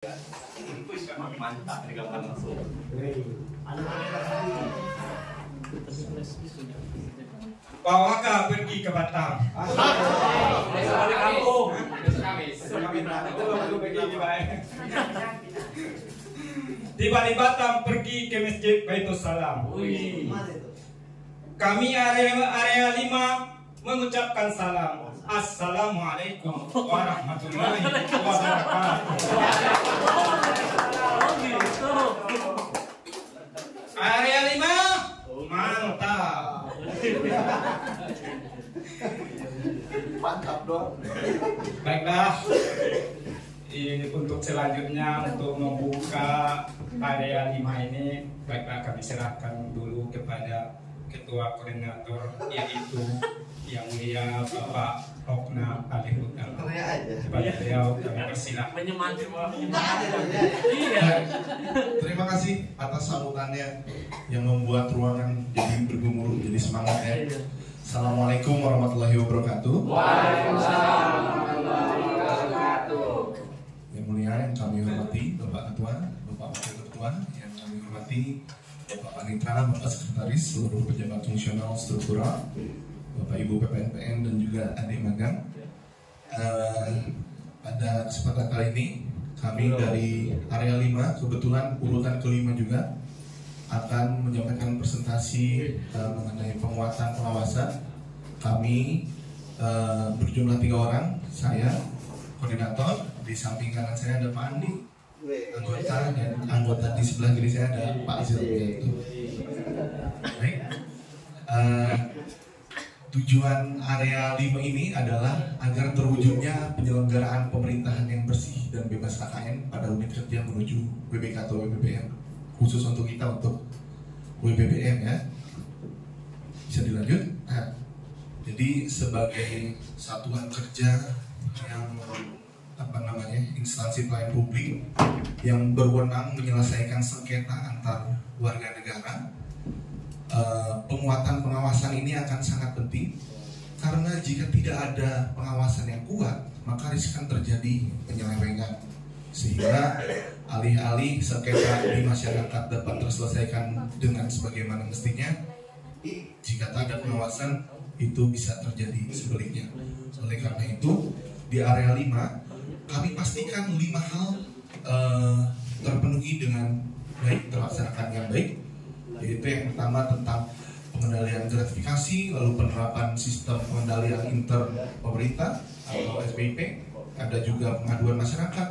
Mantap digambar langsung. Pak Waka pergi ke Batam. Tiba di Batam pergi ke Masjid Baitul Salam. Kami area 5 mengucapkan salam. Assalamualaikum warahmatullahi wabarakatuh. Area 5 mantap. Mantap dong. Baiklah, ini untuk selanjutnya untuk membuka area 5 ini, baiklah kami serahkan dulu kepada Ketua Koordinator, yaitu Yang Mulia Bapak Okna Alihuddin. Kepada beliau kami persilahkan. Terima kasih atas sambutannya yang membuat ruangan jadi bergemuruh, jadi semangat ya. Assalamualaikum warahmatullahi wabarakatuh. Waalaikumsalam warahmatullahi wabarakatuh. Yang mulia yang kami hormati Bapak Ketua, Bapak Wakil Ketua, yang kami hormati Bapak Panitra, Bapak Sekretaris, seluruh pejabat fungsional struktural, Bapak Ibu PPNPN dan juga adik magang. Pada kesempatan kali ini kami dari area 5, kebetulan urutan kelima juga, akan menyampaikan presentasi mengenai penguatan pengawasan. Kami berjumlah 3 orang, saya koordinator, di samping kanan saya ada Pak Andi, anggota, dan anggota di sebelah kiri saya ada Pak Izil. Baik. Tujuan area 5 ini adalah agar terwujudnya penyelenggaraan pemerintahan yang bersih dan bebas KKN pada unit kerja menuju WBK atau WBBM, khusus untuk kita, untuk WBBM ya. Bisa dilanjut? Nah, jadi sebagai satuan kerja yang instansi pelayan publik yang berwenang menyelesaikan sengketa antar warga negara, penguatan pengawasan ini akan sangat penting, karena jika tidak ada pengawasan yang kuat maka riskan terjadi penyelewengan, sehingga alih-alih sengketa di masyarakat dapat terselesaikan dengan sebagaimana mestinya, jika tak ada pengawasan itu bisa terjadi sebaliknya. Oleh karena itu di area 5 kami pastikan 5 hal terpenuhi dengan baik, terlaksanakan dengan baik, yaitu yang pertama tentang pengendalian gratifikasi, lalu penerapan sistem pengendalian intern pemerintah atau SPIP, ada juga pengaduan masyarakat,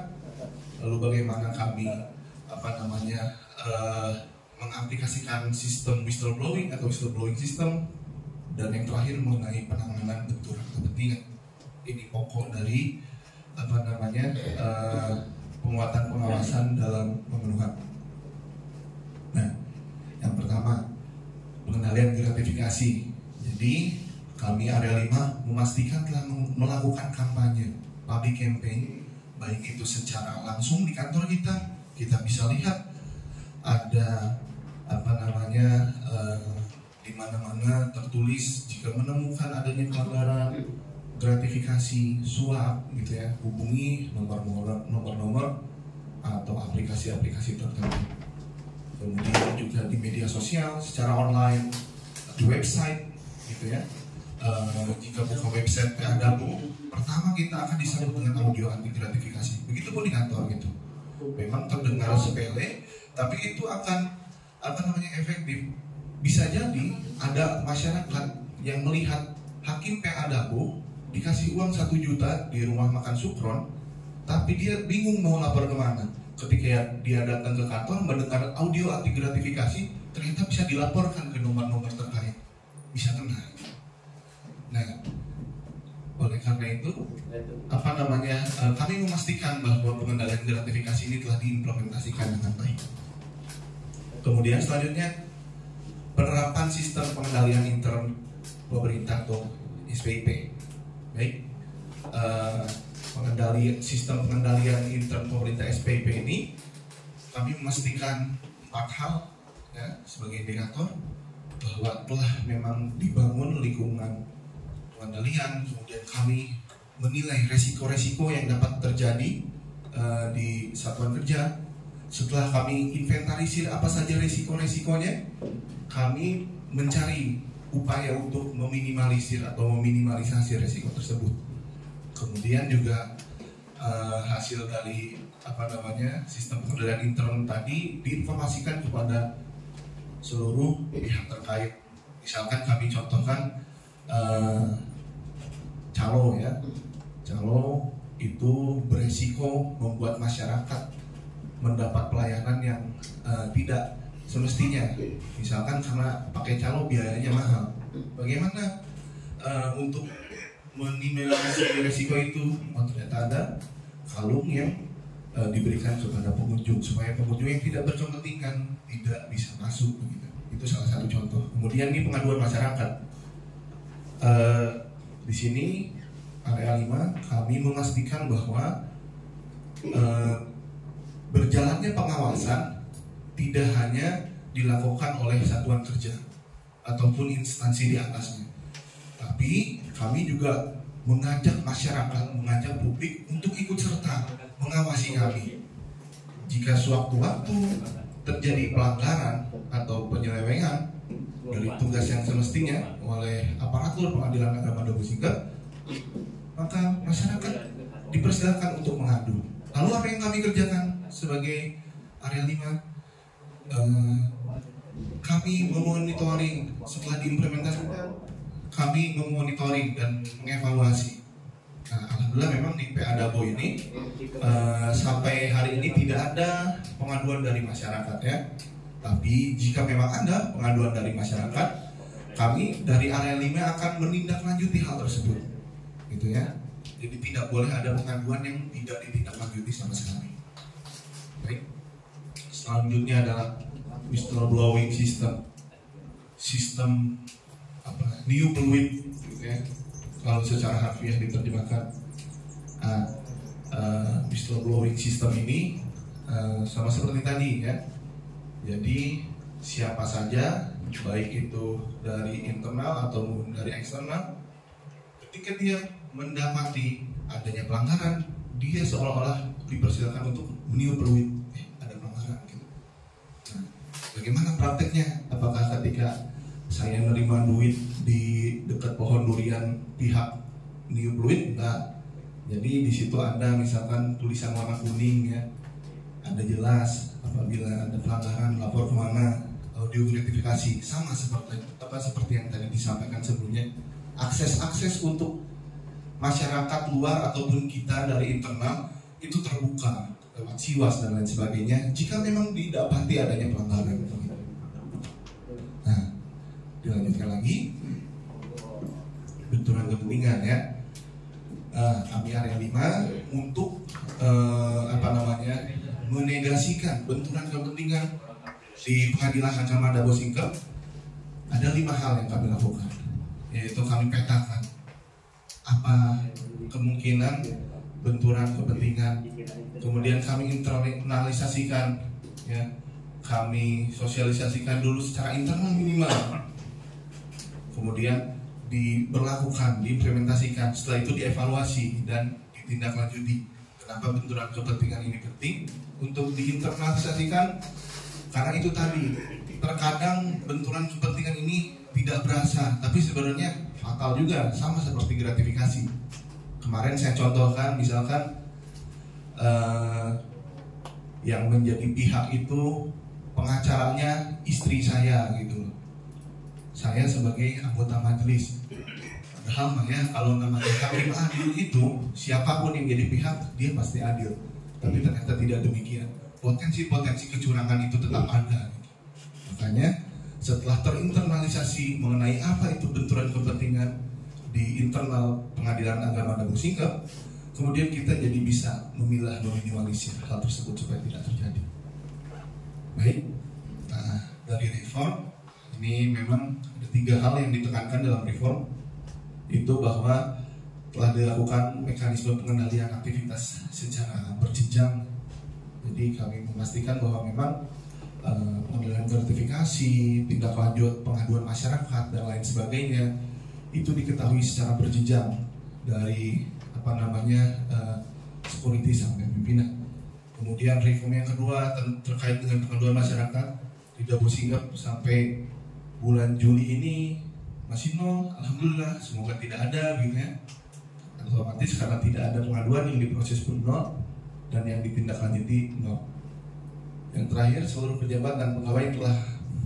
lalu bagaimana kami mengaplikasikan sistem whistleblowing atau whistleblowing system, dan yang terakhir mengenai penanganan benturan kepentingan. Ini pokok dari penguatan pengawasan dalam pemenuhan. Nah, yang pertama pengendalian gratifikasi. Jadi kami area 5 memastikan telah melakukan kampanye public campaign, baik itu secara langsung di kantor kita bisa lihat ada di mana-mana tertulis jika menemukan adanya pelanggaran gratifikasi, suap gitu ya, hubungi nomor-nomor atau aplikasi-aplikasi tertentu. Kemudian juga di media sosial, secara online, di website gitu ya. Jika buka website PADAPU, pertama kita akan disambut dengan audio anti gratifikasi. Begitupun di kantor gitu. Memang terdengar sepele, tapi itu akan efektif. Bisa jadi ada masyarakat yang melihat hakim PADAPU dikasih uang 1 juta di rumah makan Sukron, tapi dia bingung mau lapor kemana. Ketika dia datang ke kantor mendengar audio anti gratifikasi, ternyata bisa dilaporkan ke nomor-nomor terkait, bisa kena. Nah, oleh karena itu kami memastikan bahwa pengendalian gratifikasi ini telah diimplementasikan dengan baik. Kemudian selanjutnya penerapan sistem pengendalian intern pemerintah atau SPIP. Baik, sistem pengendalian intern pemerintah SPIP ini kami memastikan 4 hal ya, sebagai indikator bahwa telah memang dibangun lingkungan pengendalian. Kemudian kami menilai resiko-resiko yang dapat terjadi di satuan kerja, setelah kami inventarisir apa saja resiko-resikonya, kami mencari upaya untuk meminimalisir atau meminimalisasi resiko tersebut. Kemudian juga hasil dari sistem pengendalian intern tadi diinformasikan kepada seluruh pihak terkait. Misalkan kami contohkan calo ya, calo itu beresiko membuat masyarakat mendapat pelayanan yang tidak semestinya. Misalkan karena pakai calo biayanya mahal, bagaimana untuk meminimalisasi risiko itu? Ternyata ada kalung yang diberikan kepada pengunjung supaya pengunjung yang tidak berkepentingan tidak bisa masuk begitu. Itu salah satu contoh. Kemudian ini pengaduan masyarakat. Di sini area 5 kami memastikan bahwa berjalannya pengawasan tidak hanya dilakukan oleh satuan kerja ataupun instansi di atasnya, tapi kami juga mengajak masyarakat, mengajak publik untuk ikut serta mengawasi kami. Jika sewaktu-waktu terjadi pelanggaran atau penyelewengan dari tugas yang semestinya oleh aparatur pengadilan agama Dabo Singkep, maka masyarakat dipersilakan untuk mengadu. Lalu apa yang kami kerjakan sebagai area 5? Kami memonitoring setelah diimplementasikan, kami memonitoring dan mengevaluasi. Nah, alhamdulillah memang di PA Dabo ini sampai hari ini tidak ada pengaduan dari masyarakat ya. Tapi jika memang ada pengaduan dari masyarakat, kami dari area 5 akan menindaklanjuti hal tersebut, gitu ya. Jadi tidak boleh ada pengaduan yang tidak ditindaklanjuti sama sekali. Baik. Selanjutnya adalah whistleblowing system, sistem new fluid, gitu ya. Kalau secara harfiah diterjemahkan, whistleblowing system ini sama seperti tadi ya. Jadi siapa saja, baik itu dari internal atau dari eksternal, ketika dia mendapati adanya pelanggaran, dia seolah-olah dipersilakan untuk meniup peluit, ada pelanggaran gitu. Nah, bagaimana prakteknya? Apakah ketika saya menerima duit di dekat pohon durian pihak niup peluit? Enggak. Jadi di situ ada misalkan tulisan warna kuning ya, ada jelas apabila ada pelanggaran lapor kemana, audio gratifikasi, sama seperti yang tadi disampaikan sebelumnya. Akses untuk masyarakat luar ataupun kita dari internal itu terbuka lewat siwas dan lain sebagainya jika memang didapati adanya pelanggaran. Nah, dilanjutkan lagi benturan kepentingan ya. Kami area 5 untuk menegasikan benturan kepentingan di Pengadilan Agama Dabo Singkep. Ada 5 hal yang kami lakukan, yaitu kami petakan apa kemungkinan benturan kepentingan, kemudian kami internalisasikan ya, kami sosialisasikan dulu secara internal minimal, kemudian diberlakukan, diimplementasikan, setelah itu dievaluasi dan ditindaklanjuti. Kenapa benturan kepentingan ini penting untuk diinternalisasikan? Karena itu tadi, terkadang benturan kepentingan ini tidak berasa, tapi sebenarnya fatal juga, sama seperti gratifikasi. Kemarin saya contohkan, misalkan yang menjadi pihak itu pengacaranya istri saya gitu. Saya sebagai anggota majelis. Padahal ya, kalau namanya hakim adil itu siapapun yang jadi pihak dia pasti adil. Tapi ternyata tidak demikian. Potensi-potensi kecurangan itu tetap ada. Makanya setelah terinternalisasi mengenai apa itu benturan kepentingan di internal Pengadilan Agama Dabo Singkep, kemudian kita jadi bisa memilah, meminimalisir hal tersebut supaya tidak terjadi. Baik, nah dari reform ini memang ada 3 hal yang ditekankan dalam reform, itu bahwa telah dilakukan mekanisme pengendalian aktivitas secara berjenjang. Jadi kami memastikan bahwa memang pengendalian gratifikasi, tindak lanjut pengaduan masyarakat dan lain sebagainya itu diketahui secara berjenjang dari security sampai pimpinan. Kemudian reform yang kedua terkait dengan pengaduan masyarakat di Dabu Sigap sampai bulan Juli ini masih nol. Alhamdulillah, semoga tidak ada gitu ya. Otomatis karena tidak ada pengaduan yang diproses pun nol dan yang ditindaklanjuti nol. Yang terakhir, seluruh pejabat dan pegawai telah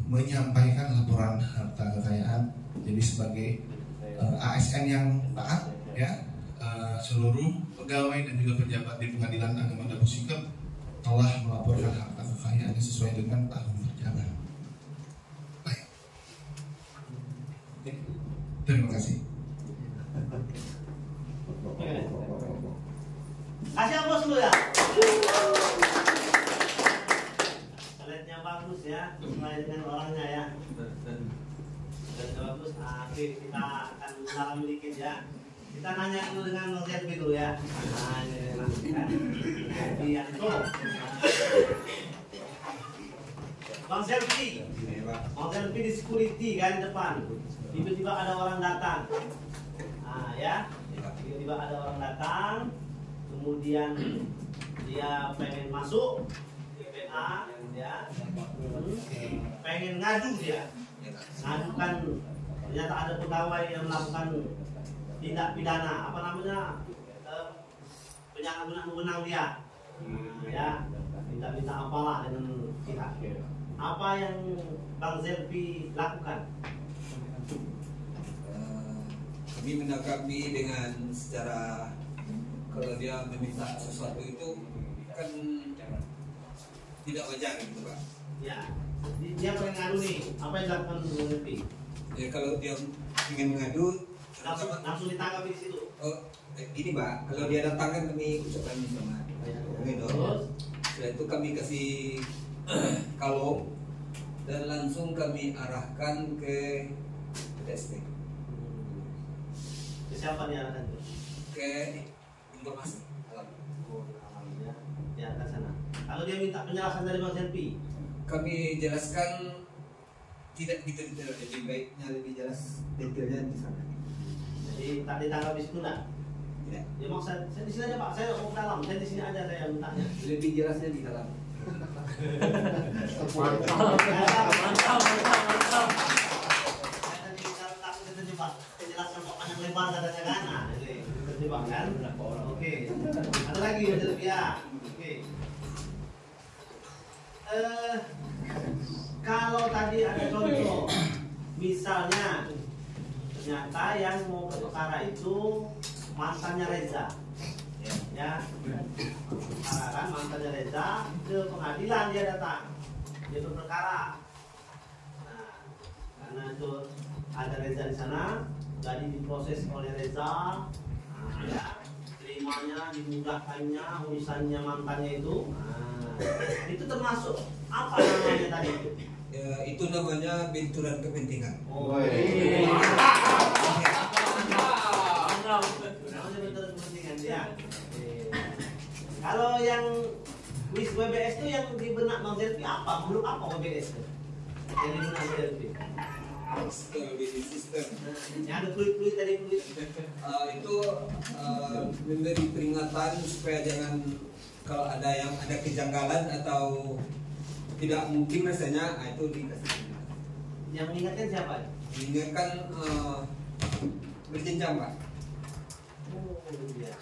menyampaikan laporan harta kekayaan. Jadi sebagai ASN yang taat ya, seluruh pegawai dan juga pejabat di Pengadilan Agama Dabu Sigap telah melaporkan harta kekayaannya sesuai dengan tahun berjalan. Baik. Terima kasih. Kasih aplaus dulu ya. Slide-nya bagus ya, sesuai dengan orangnya ya. Slide-nya bagus. Nah, oke, kita akan mendalam dikit ya. Kita nanya dulu dengan Bang Selvi dulu ya. Nah, ini langsung kan. Yanto. Bang Selvi. Bang Selvi di security kan depan. Tiba-tiba ada orang datang. Nah, ya. Tiba-tiba ada orang datang. Kemudian dia pengen masuk PPA ya. Pengen ngadu dia. Ngadukan ternyata ada pegawai yang melakukan tindak pidana apa namanya penyalahgunaan wewenang dia ya, minta apalah dengan kita. Apa yang Bang Selvi lakukan? Kami menanggapi dengan secara, kalau dia meminta sesuatu itu kan tidak wajar gitu Pak Ya, dia pengen ngadu nih, apa yang dilakukan Bang Selvi? ya. Kalau dia ingin mengadu langsung ditanggapi di situ. oh ini Pak, kalau dia datang kan kami ucapkan selamat gitu. Setelah itu kami kasih kalau dan langsung kami arahkan ke PTSP. Ke siapa dia arahkan itu? Ke informasi alam. Oh, ya, diarahkan sana. Kalau dia minta penjelasan dari Bang Selvi, Kami jelaskan tidak detail, lebih baiknya lebih jelas detailnya di sana. jadi tak ditanggapi di situ enggak? Ya. Ya mau saya di sini aja Pak, saya mau ke dalam, saya di sini aja saya mintanya. Lebih jelasnya di dalam. Mantap. Saya terjebak penjelasan kok panjang lebar katanya kan, nah jadi terjebak kan. Oke, ada lagi Mas Selvi ya. Oke. Kalau tadi ada contoh, misalnya ternyata yang mau ke perkara itu mantannya Reza, ya, perkara kan mantannya Reza ke pengadilan dia datang, dia berperkara. Nah, karena itu ada Reza di sana, jadi diproses oleh Reza, nah, ya, terimanya, dimudahkannya, urusannya mantannya itu. Nah, itu termasuk apa namanya tadi itu? Ya, itu namanya benturan kepentingan. Oh, namanya benturan kepentingan ya. Kalau yang WIS WBS itu yang di benak Bang Selvi apa? Menurut apa WBS itu? Yang di benak Bang Selvi? Sistem. Yang ada fluid tadi fluid. Itu memberi peringatan supaya jangan, kalau ada yang ada kejanggalan atau tidak mungkin rasanya, itu dikasih. Yang mengingatkan siapa? Mengingatkan berjenjang Pak. Oh iya.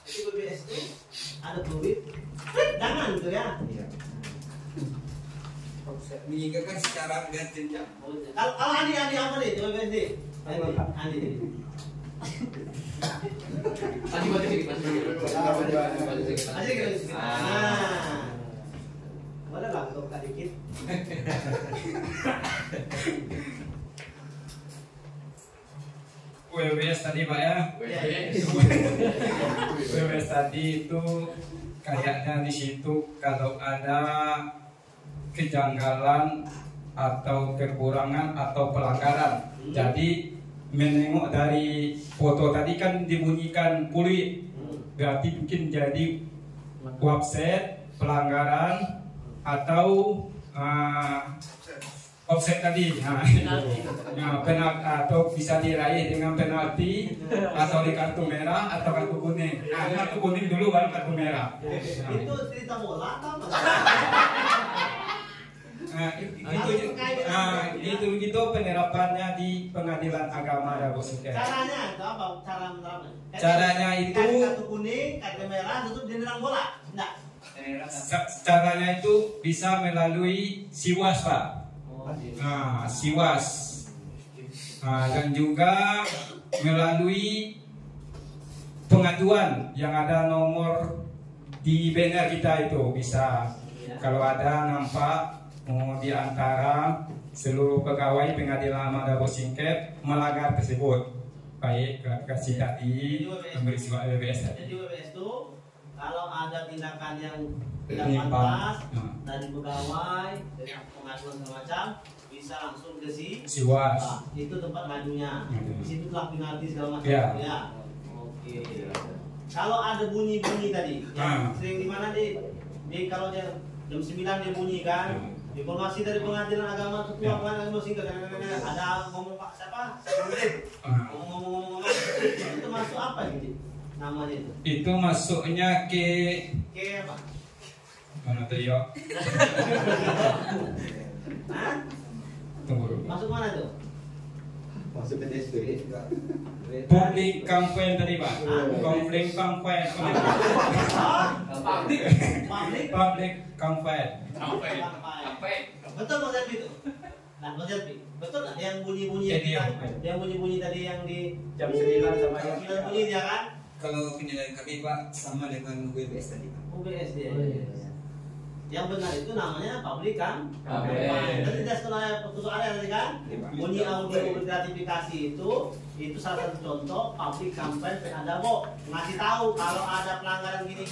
Jadi WBS itu ada fluid, jangan gitu ya. Iya. Mengingatkan secara berjenjang. Oh, iya. Kalau Andi apa nih? WBS nih? Andi. Asyik gitu. Nah. Boleh lah untuk dikit. WWS tadi Pak ya. WWS tadi itu kayaknya di situ kalau ada kejanggalan atau kekurangan atau pelanggaran. Jadi menengok dari foto tadi kan dibunyikan fluid, berarti mungkin jadi website pelanggaran atau offset tadi. Nah, atau bisa diraih dengan penalti atau di kartu merah atau kartu kuning. Nah, kartu kuning dulu baru kartu merah. Itu cerita bola atau apa? Itu penerapannya di pengadilan agama ada bos. Caranya itu apa? Cara menerapnya? Caranya itu kartu kuning, kartu merah, tutup jenderal bola. Enggak. Caranya itu bisa melalui Siwas, Pak. Siwas. Dan juga melalui pengaduan yang ada nomor di banner kita itu bisa. Kalau ada nampak di antara seluruh pegawai pengadilan Mada Bosingkep melanggar tersebut, baik kasih tadi memberi surat WBS tadi. Jadi WBS itu kalau ada tindakan yang tidak pantas dari pegawai, dari pengaduan segala macam, bisa langsung ke Siwas. Itu tempat ngadunya. Di situ telah penalti segala macam. Ya. Oke. Kalau ada bunyi-bunyi tadi, yang sering di mana di kalau jam 9 dia bunyi kan? Informasi dari pengadilan agama ketua pengadilan Bosingkep ada ngomong Pak siapa? Ngomong itu masuk apa gitu? Namanya itu? Itu masuknya ke apa? mana tuh yo? Tunggu dulu. Masuk mana tuh? Masuk PTSB. Public campaign tadi Pak. Public campaign. Public campaign. Betul Mas Zelpi itu? Nah Mas Zelpi, betul nggak yang bunyi-bunyi yang bunyi-bunyi tadi yang di Jam 9 sama jam 9 bunyi dia kan? Kalau penilaian kami Pak sama dengan WBS tadi Pak. UBS dia. Yang benar itu namanya public kan? Campaign. Tadi tidak setelah putusan ada tadi kan? Bunyi audio gratifikasi itu salah satu contoh public campaign PADABO. Ngasih tahu kalau ada pelanggaran gini,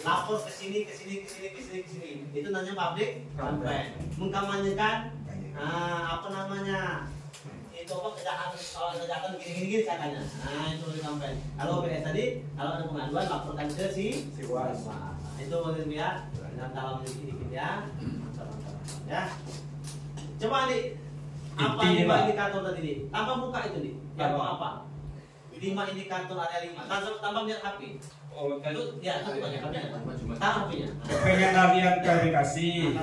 lapor ke sini. Itu namanya public campaign. Mengkampanyekan apa namanya? Itu apa kejahatan gini katanya. Nah, itu public campaign. Kalau OBS tadi, kalau ada pengaduan laporkan ke Siwas. Itu maksudnya ya. Dalam sedikit ya. Coba nih apa lima indikator tadi nih? Tambah buka itu nih. Ya apa? 5 indikator area 5. Tambah lihat HP. Oh, tadi Ya, satu aja HP-nya. Taruh HP-nya. pengendalian klarifikasi,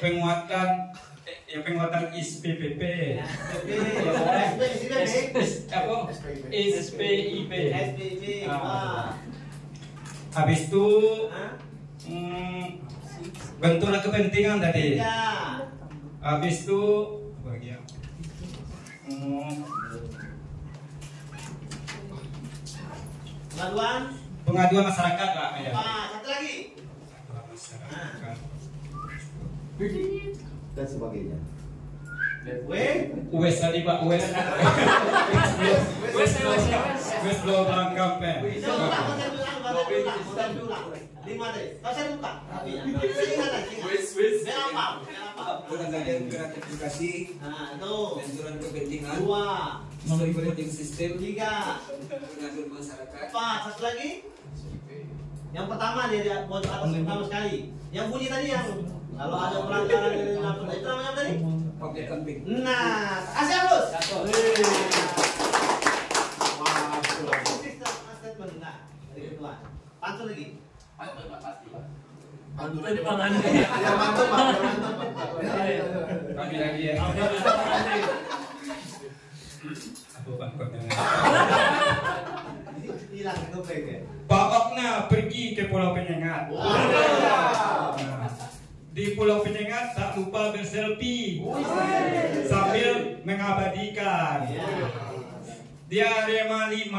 penguatan SPPP, SPIP. Habis itu benturan kepentingan tadi. Habis itu bagian pengaduan masyarakat Pak. Ya. Satu lagi. Dan sebagainya. US tadi Pak, US global campaign. Pengendalian gratifikasi, benturan kepentingan, monitoring sistem, pengaduan masyarakat. Satu lagi. Yang pertama dia buat atas pertama sekali. Yang bunyi tadi yang kalau ada pelanggaran itu namanya apa tadi? Public campaign. Nah, kasih Bos. Pantun lagi. Pantun aja ya mantap Pak. Kami lagi ya. Hilang itu ya. Pak Okna pergi ke Pulau Penyengat. Di Pulau Penyengat tak lupa berselfie sambil mengabadikan. Di Arema 5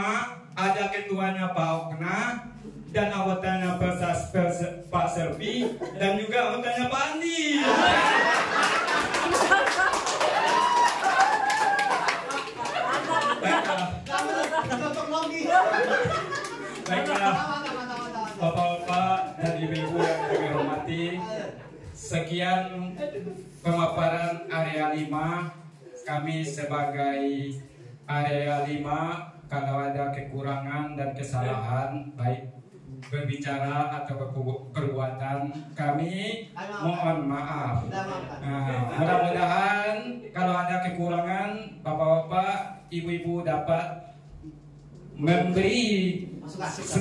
ada ketuanya Pak Okna dan anggotanya Pak Selfie dan juga anggotanya Pak Andi. Baiklah, Bapak-bapak dan ibu-ibu yang kami hormati, sekian pemaparan area 5. Kami sebagai area 5, kalau ada kekurangan dan kesalahan baik berbicara atau perbuatan kami mohon maaf. Mudah-mudahan kalau ada kekurangan bapak-bapak, ibu-ibu dapat memberi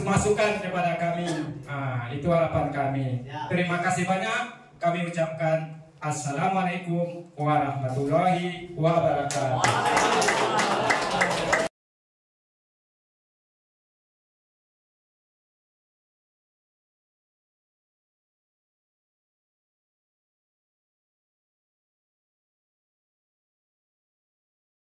masukan kepada kami. Itu harapan kami. Terima kasih banyak. Kami ucapkan Assalamualaikum warahmatullahi wabarakatuh.